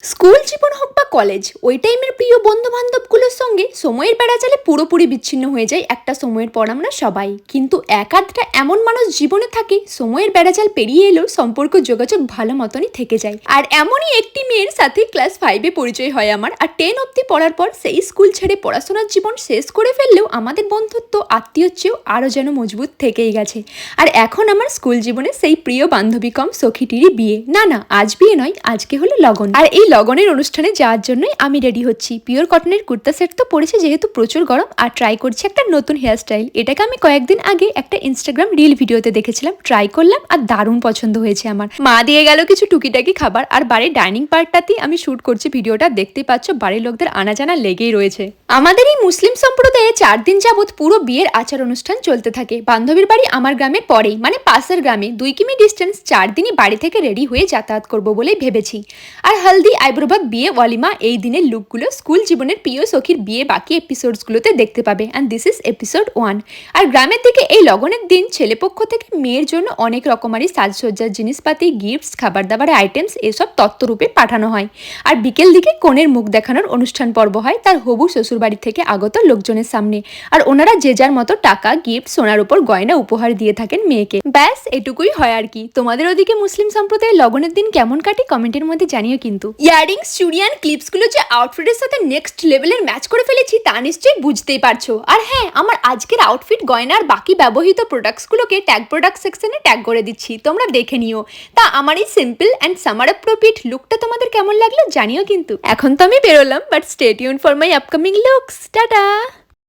School জীবন হোক বা college, ওই টাইমের প্রিয় বন্ধু বান্ধবগুলোর সঙ্গে সময়ের বেড়াজালে পুরোপুরি বিচ্ছিন্ন হয়ে যায় একটা সময়ের পর আমরা সবাই। কিন্তু এক আধটা এমন মানুষ জীবনে থাকে, সময়ের বেড়াজাল পেরিয়ে এলেও সম্পর্ক যোগাযোগ ভালো মতনই থেকে যায়। আর এমনই একটি মেয়ের সাথে ক্লাস 5-এ পরিচয় হয় আমার। আর 10 অব্দি পড়ার পর সেই স্কুল ছেড়ে পড়াশোনার জীবন শেষ করে ফেললেও আমাদের বন্ধুত্ব আত্মীয়র চেয়েও আরও যেন মজবুত থেকেই গেছে। আর এখন আমার স্কুল জীবনে সেই প্রিয় বান্ধবী কম সখীটিরই বিয়ে। না, আজ বিয়ে নয়, আজকে হলো লগন। আর এই লগনের অনুষ্ঠানে যাওয়ার জন্যই আমি রেডি হচ্ছি। পিওর কটনের কুর্তা সেট তো পরেছি যেহেতু প্রচুর গরম, আর ট্রাই করছি একটা নতুন হেয়ারস্টাইল। এটাকে আমি কয়েকদিন আগে একটা ইনস্টাগ্রাম রিল ভিডিওতে দেখেছিলাম, ট্রাই করলাম আর দারুণ পছন্দ হয়েছে আমার। মা দিয়ে গেল কিছু টুকিটাকি খাবার, আর বাড়ির ডাইনিং পার্টটাতেই আমি শুট করছি ভিডিওটা। দেখতেই পাচ্ছ বাড়ির লোকদের আনাজানা লেগেই রয়েছে। আমাদের এই মুসলিম সম্প্রদায়ে 4 দিন যাবৎ পুরো বিয়ের আচার অনুষ্ঠান চলতে থাকে। বান্ধবীর বাড়ি আমার গ্রামের পরেই, মানে পাশের গ্রামে, 2 কিমি ডিস্টেন্স। 4 দিনই বাড়ি থেকে রেডি হয়ে যাতায়াত করবো বলেই ভেবেছি। আর হলদি, আইব্রোভাগ, বিয়ে, ওয়ালিমা, এই দিনের লুকগুলো স্কুল জীবনের প্রিয় সখীর বিয়ে বাকি এপিসোডসগুলোতে দেখতে পাবে। And this is episode 1। আর গ্রামের দিকে এই লগনের দিন ছেলেপক্ষ থেকে মেয়ের জন্য অনেক রকমারি সাজসজ্জার জিনিসপাতি, গিফটস, খাবার দাবারের আইটেমস এসব তত্ত্বরূপে পাঠানো হয়। আর বিকেল দিকে কনের মুখ দেখানোর অনুষ্ঠান পর্ব হয় তার হবু শ্বশুরবাড়ি থেকে আগত লোকজনের সামনে। আর ওনারা যে যার মতো টাকা, গিফট, সোনার উপর গয়না উপহার দিয়ে থাকেন মেয়েকে। ব্যাস এটুকুই হয় আর কি। তোমাদের ওদিকে মুসলিম সম্প্রদায়ের লগনের দিন কেমন কাটে কমেন্টের মধ্যে জানিও কিন্তু। ইয়ারিংস, চুড়ি অ্যান্ড ক্লিপসগুলো যে আউটফিটের সাথে নেক্সট লেভেলের ম্যাচ করে ফেলেছি তা নিশ্চয়ই বুঝতেই পারছো। আর হ্যাঁ, আমার আজকের আউটফিট, গয়নার বাকি ব্যবহৃত প্রোডাক্টসগুলোকে ট্যাগ প্রোডাক্ট সেকশনে ট্যাগ করে দিচ্ছি, তোমরা দেখে নিও। তা আমার এই সিম্পল অ্যান্ড সামার অ্যাপ্রোপ্রিয়েট লুকটা তোমাদের কেমন লাগলো জানিও কিন্তু। এখন তো আমি বেরোলাম, but stay tuned for my upcoming looks. Tata.